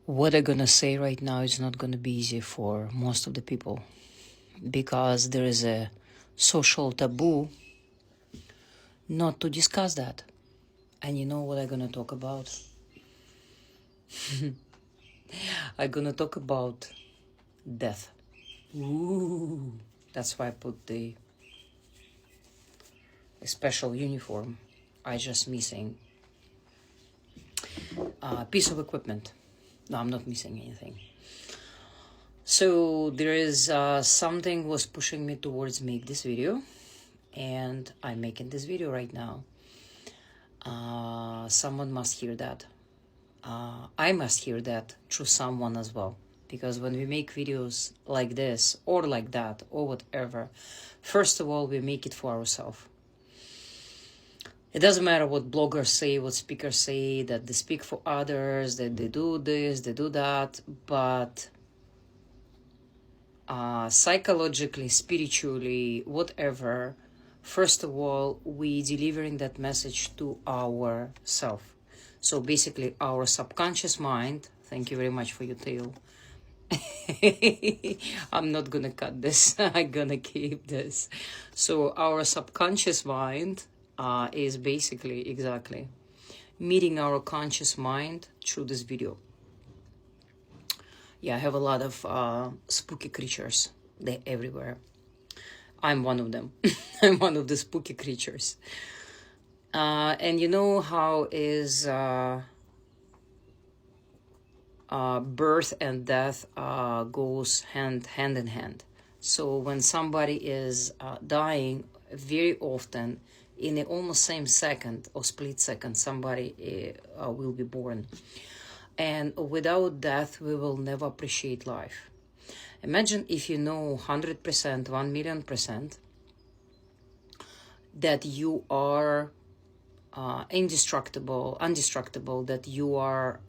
What I'm gonna say right now is not gonna be easy for most of the people because there is a social taboo not to discuss that. And you know what I'm gonna talk about? I'm gonna talk about death. Ooh, that's why I put the special uniform. I just missing a piece of equipment. No, I'm not missing anything. So there is something was pushing me towards make this video, and I'm making this video right now. Someone must hear that. I must hear that through someone as well. Because when we make videos like this, or like that, or whatever, first of all, we make it for ourselves. It doesn't matter what bloggers say, what speakers say, that they speak for others, that they do this, they do that, but psychologically, spiritually, whatever, first of all, we delivering that message to ourself. So basically our subconscious mind, thank you very much for your tail. I'm not gonna cut this, I'm gonna keep this. So our subconscious mind is basically exactly meeting our conscious mind through this video. Yeah, I have a lot of spooky creatures. They're everywhere. I'm one of them. I'm one of the spooky creatures. And you know how is birth and death goes hand in hand. So when somebody is dying, very often in the almost same second or split second, somebody will be born. And without death, we will never appreciate life. Imagine if you know 100%, 1,000,000%, that you are indestructible, that you are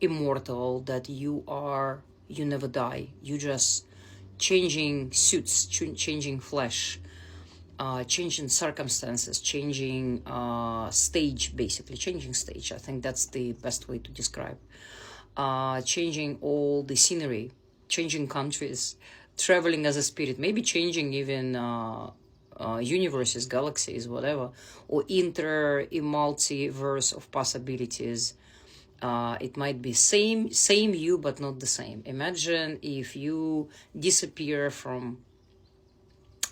immortal, that you never die. You just changing suits, changing flesh, changing circumstances, changing stage, basically changing stage. I think that's the best way to describe. Changing all the scenery, changing countries, traveling as a spirit, maybe changing even universes, galaxies, whatever, or enter a multiverse of possibilities. It might be same you, but not the same. Imagine if you disappear from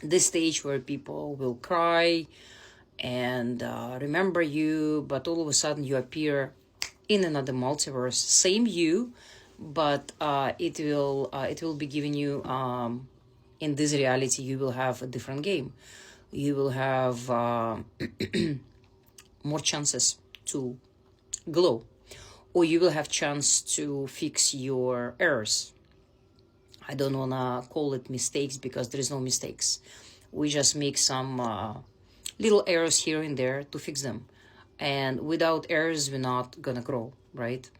this stage where people will cry and remember you, but all of a sudden you appear in another multiverse, same you, but it will be giving you in this reality you will have a different game. You will have more chances to glow, or you will have chance to fix your errors. I don't want to call it mistakes because there is no mistakes. We just make some little errors here and there to fix them. And without errors, we're not going to grow, right?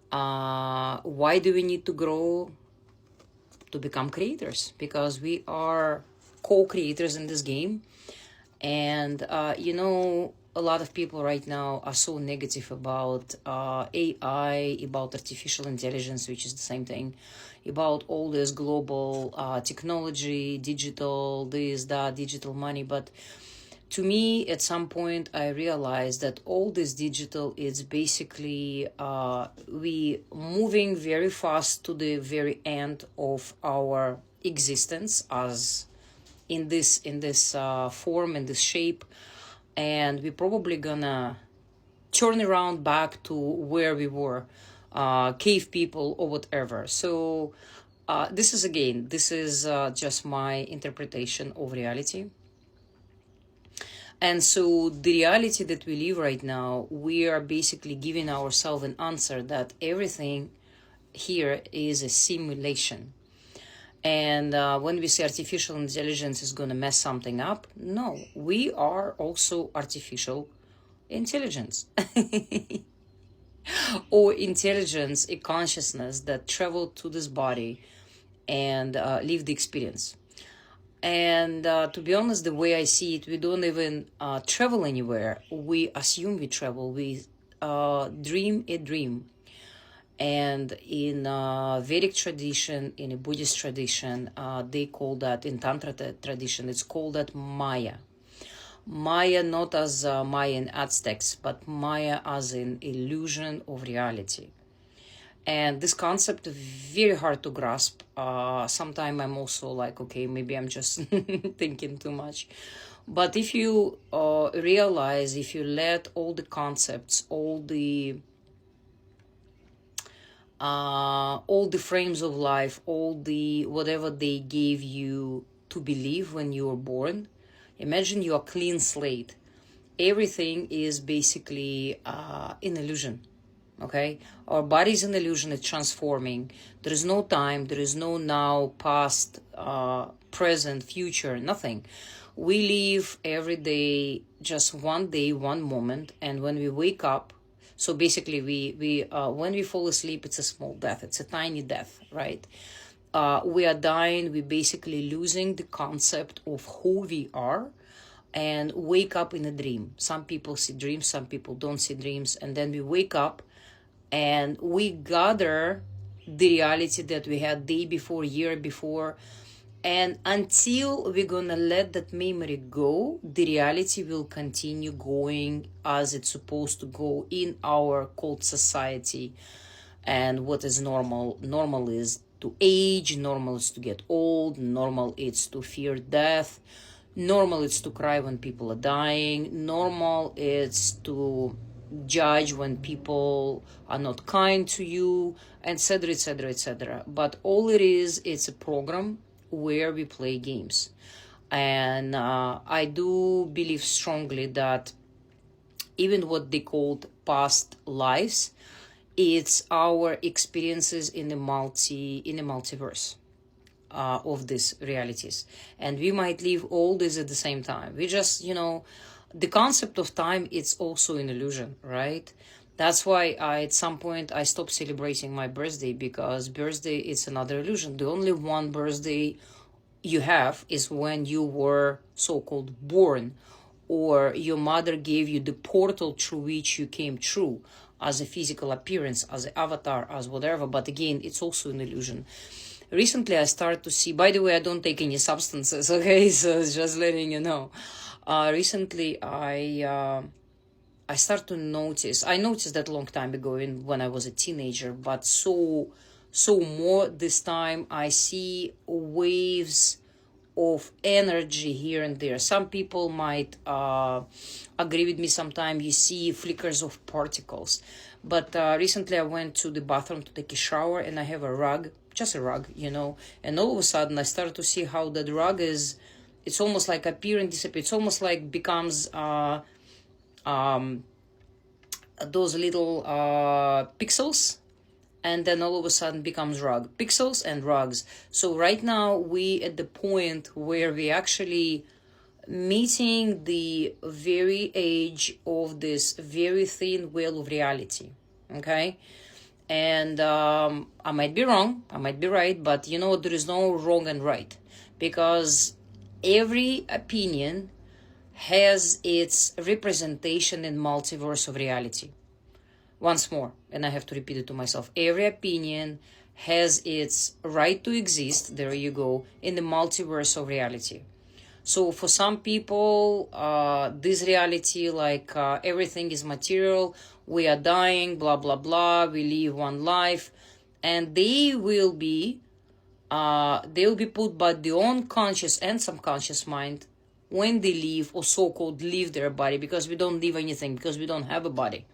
Why do we need to grow? To become creators, because we are co-creators in this game. And, you know, a lot of people right now are so negative about AI, about artificial intelligence, which is the same thing, about all this global technology, digital, this, that, digital money. But to me, at some point, I realized that all this digital is basically we moving very fast to the very end of our existence as in this form, in this shape, and we're probably gonna turn around back to where we were, cave people or whatever. So this is just my interpretation of reality. And so the reality that we live right now, we are basically giving ourselves an answer that everything here is a simulation. And when we say artificial intelligence is going to mess something up, no, we are also artificial intelligence. Or intelligence, a consciousness that traveled to this body and lived the experience. And to be honest, the way I see it, we don't even travel anywhere. We assume we travel. We dream a dream. And in Vedic tradition, in a Buddhist tradition, they call that, in Tantra tradition, it's called that Maya. Maya not as Mayan Aztecs, but Maya as an illusion of reality. And this concept is very hard to grasp. Sometimes I'm also like, okay, maybe I'm just thinking too much. But if you realize, if you let all the concepts, all the frames of life, all the whatever they gave you to believe when you were born, imagine you're a clean slate. Everything is basically an illusion. Okay, our body is an illusion. It's transforming. There is no time. There is no now, past, present, future. Nothing. We live every day, just one day, one moment, and when we wake up, so basically we when we fall asleep, it's a small death. It's a tiny death, right? We are dying. We're basically losing the concept of who we are, and wake up in a dream. Some people see dreams, some people don't see dreams, and then we wake up and we gather the reality that we had day before, year before, and until we're gonna let that memory go, the reality will continue going as it's supposed to go in our called society. And what is normal? Normal is to age, normal is to get old, normal is to fear death, normal is to cry when people are dying, normal is to judge when people are not kind to you, etc., etc., etc. But all it is, it's a program where we play games. And I do believe strongly that even what they called past lives, it's our experiences in the multiverse of these realities. And we might live all this at the same time. We just, the concept of time, it's also an illusion, right? That's why at some point I stopped celebrating my birthday, because birthday is another illusion. The only one birthday you have is when you were so-called born, or your mother gave you the portal through which you came true as a physical appearance, as an avatar, as whatever. But again, it's also an illusion. Recently, I started to see, by the way, I don't take any substances, okay? So just letting you know. Recently, I start to notice, I noticed that a long time ago when I was a teenager, but so more this time I see waves of energy here and there. Some people might agree with me. Sometimes you see flickers of particles. But recently I went to the bathroom to take a shower, and I have a rug, just a rug, and all of a sudden I started to see how that rug is, it's almost like appear and disappear. It's almost like becomes those little pixels, and then all of a sudden becomes rug, pixels and rugs. So right now we at the point where we actually meeting the very edge of this very thin veil of reality. Okay, and I might be wrong, I might be right, but there is no wrong and right, because every opinion has its representation in multiverse of reality. Once more, and I have to repeat it to myself, every opinion has its right to exist, there you go, in the multiverse of reality. So for some people, this reality, like everything is material, we are dying, blah, blah, blah, we live one life, and they will be put by the unconscious and subconscious mind when they leave, or so-called leave their body, because we don't leave anything, because we don't have a body.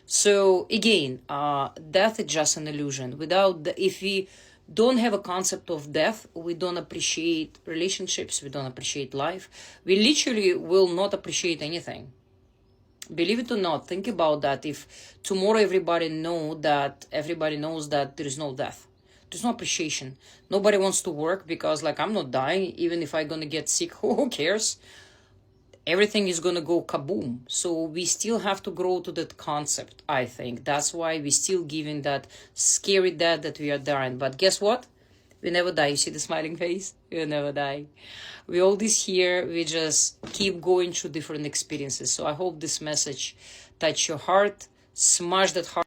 So again, death is just an illusion. If we don't have a concept of death, we don't appreciate relationships, we don't appreciate life. We literally will not appreciate anything. Believe it or not, think about that. If tomorrow everybody knows that there is no death, there's no appreciation. Nobody wants to work because, like, I'm not dying. Even if I'm gonna get sick, who cares? Everything is gonna go kaboom. So we still have to grow to that concept, I think. That's why we still giving that scary death that we are dying. But guess what? We never die. You see the smiling face? We never die. We all this here, we just keep going through different experiences. So I hope this message touch your heart. Smash that heart.